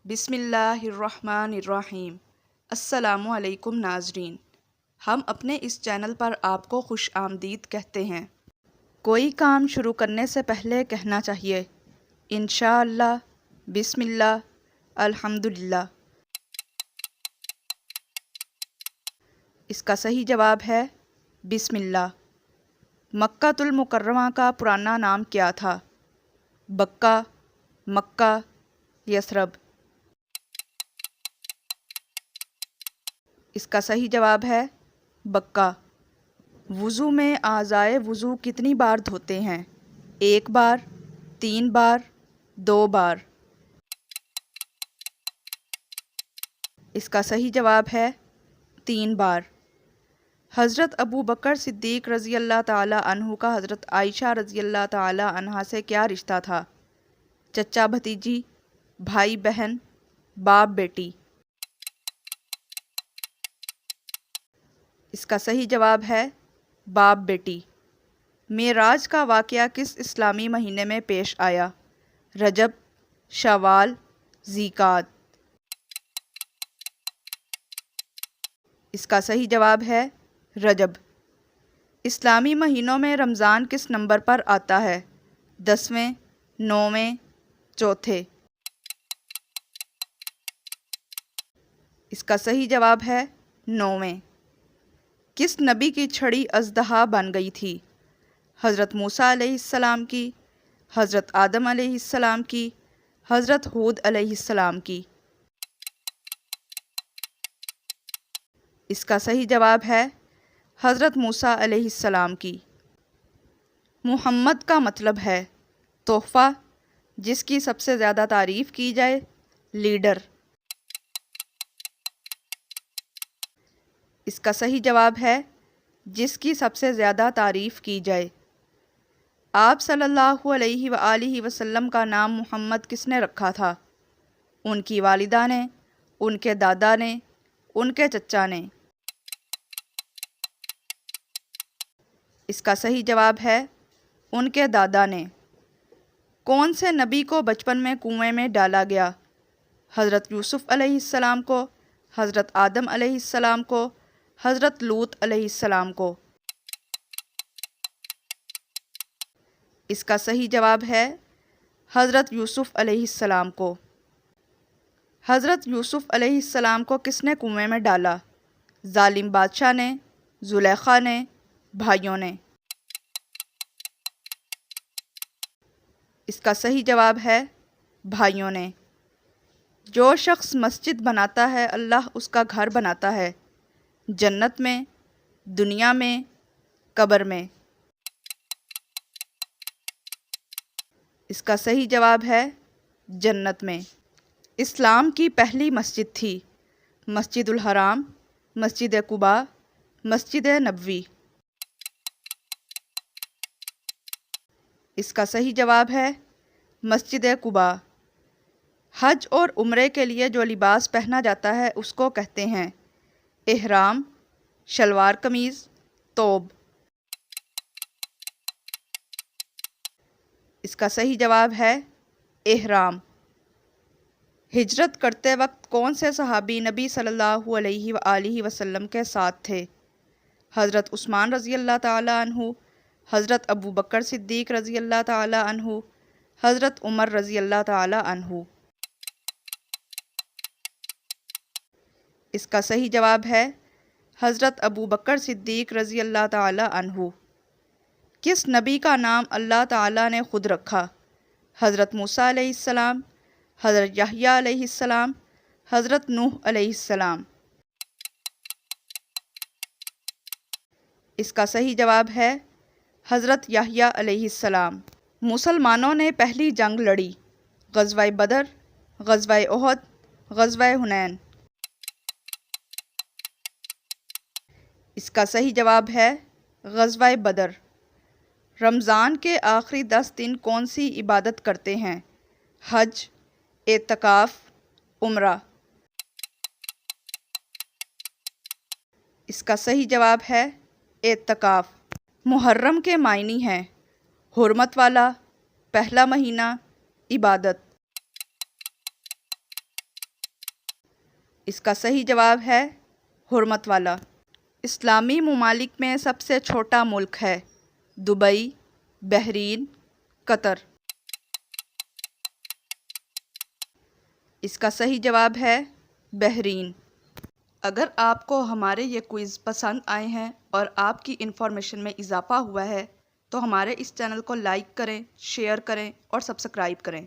بسم اللہ الرحمن الرحیم۔ السلام علیکم ناظرین، ہم اپنے اس چینل پر آپ کو خوش آمدید کہتے ہیں۔ کوئی کام شروع کرنے سے پہلے کہنا چاہیے انشاءاللہ، بسم اللہ، الحمدللہ۔ اس کا صحیح جواب ہے بسم اللہ۔ مکۃ المکرمہ کا پرانا نام کیا تھا؟ بکہ، مکہ، یثرب۔ اس کا صحیح جواب ہے بکہ۔ وضو میں اعضائے وضو کتنی بار دھوتے ہیں؟ 1 بار، 3 بار، 2 بار۔ اس کا صحیح جواب ہے 3 بار۔ حضرت ابو بکر صدیق رضی اللہ تعالی عنہ کا حضرت عائشہ رضی اللہ تعالی عنہا سے کیا رشتہ تھا؟ چچا بھتیجی، بھائی بہن، باپ بیٹی۔ اس کا صحیح جواب ہے باپ بیٹی۔ معراج کا واقعہ کس اسلامی مہینے میں پیش آیا؟ رجب، شوال، ذی-قعد۔ اس کا صحیح جواب ہے رجب۔ اسلامی مہینوں میں رمضان کس نمبر پر آتا ہے؟ 10ویں، 9ویں، چوتھے۔ اس کا صحیح جواب ہے 9ویں۔ کس نبی کی چھڑی اژدہا بن گئی تھی؟ حضرت موسیٰ علیہ السلام کی، حضرت آدم علیہ السلام کی، حضرت ہود علیہ السلام کی۔ اس کا صحیح جواب ہے حضرت موسیٰ علیہ السلام کی۔ محمد کا مطلب ہے تحفہ، جس کی سب سے زیادہ تعریف کی جائے، لیڈر۔ اس کا صحیح جواب ہے جس کی سب سے زیادہ تعریف کی جائے۔ آپ صلی اللہ علیہ وآلہ وسلم کا نام محمد کس نے رکھا تھا؟ ان کی والدہ نے، ان کے دادا نے، ان کے چچا نے۔ اس کا صحیح جواب ہے ان کے دادا نے۔ کون سے نبی کو بچپن میں کنویں میں ڈالا گیا؟ حضرت یوسف علیہ السلام کو، حضرت آدم علیہ السلام کو، حضرت لوط علیہ السلام کو۔ اس کا صحیح جواب ہے حضرت یوسف علیہ السلام کو۔ حضرت یوسف علیہ السلام کو کس نے کنویں میں ڈالا؟ ظالم بادشاہ نے، زلیخا نے، بھائیوں نے۔ اس کا صحیح جواب ہے بھائیوں نے۔ جو شخص مسجد بناتا ہے اللہ اس کا گھر بناتا ہے، جنت میں، دنیا میں، قبر میں۔ اس کا صحیح جواب ہے جنت میں۔ اسلام کی پہلی مسجد تھی مسجد الحرام، مسجد قباء، مسجد نبوی۔ اس کا صحیح جواب ہے مسجد قباء۔ حج اور عمرے کے لیے جو لباس پہنا جاتا ہے اس کو کہتے ہیں احرام، شلوار قمیض، توب۔ اس کا صحیح جواب ہے احرام۔ ہجرت کرتے وقت کون سے صحابی نبی صلی اللہ علیہ وآلہ وسلم کے ساتھ تھے؟ حضرت عثمان رضی اللہ تعالی عنہ، حضرت ابو بکر صدیق رضی اللہ تعالی عنہ، حضرت عمر رضی اللہ تعالی عنہ۔ اس کا صحیح جواب ہے حضرت ابو بکر صدیق رضی اللہ تعالی عنہ۔ کس نبی کا نام اللہ تعالی نے خود رکھا؟ حضرت موسیٰ علیہ السلام، حضرت یحییٰ علیہ السلام، حضرت نوح علیہ السلام۔ اس کا صحیح جواب ہے حضرت یحییٰ علیہ السلام۔ مسلمانوں نے پہلی جنگ لڑی؟ غزوہ بدر، غزوہ احد، غزوہ حنین۔ اس کا صحیح جواب ہے غزوہ بدر۔ رمضان کے آخری 10 دن کون سی عبادت کرتے ہیں؟ حج، اعتکاف، عمرہ۔ اس کا صحیح جواب ہے اعتکاف۔ محرم کے معنی ہیں حرمت والا، پہلا مہینہ، عبادت۔ اس کا صحیح جواب ہے حرمت والا۔ اسلامی ممالک میں سب سے چھوٹا ملک ہے دبئی، بحرین، قطر۔ اس کا صحیح جواب ہے بحرین۔ اگر آپ کو ہمارے یہ کوئز پسند آئے ہیں اور آپ کی انفارمیشن میں اضافہ ہوا ہے تو ہمارے اس چینل کو لائک کریں، شیئر کریں اور سبسکرائب کریں۔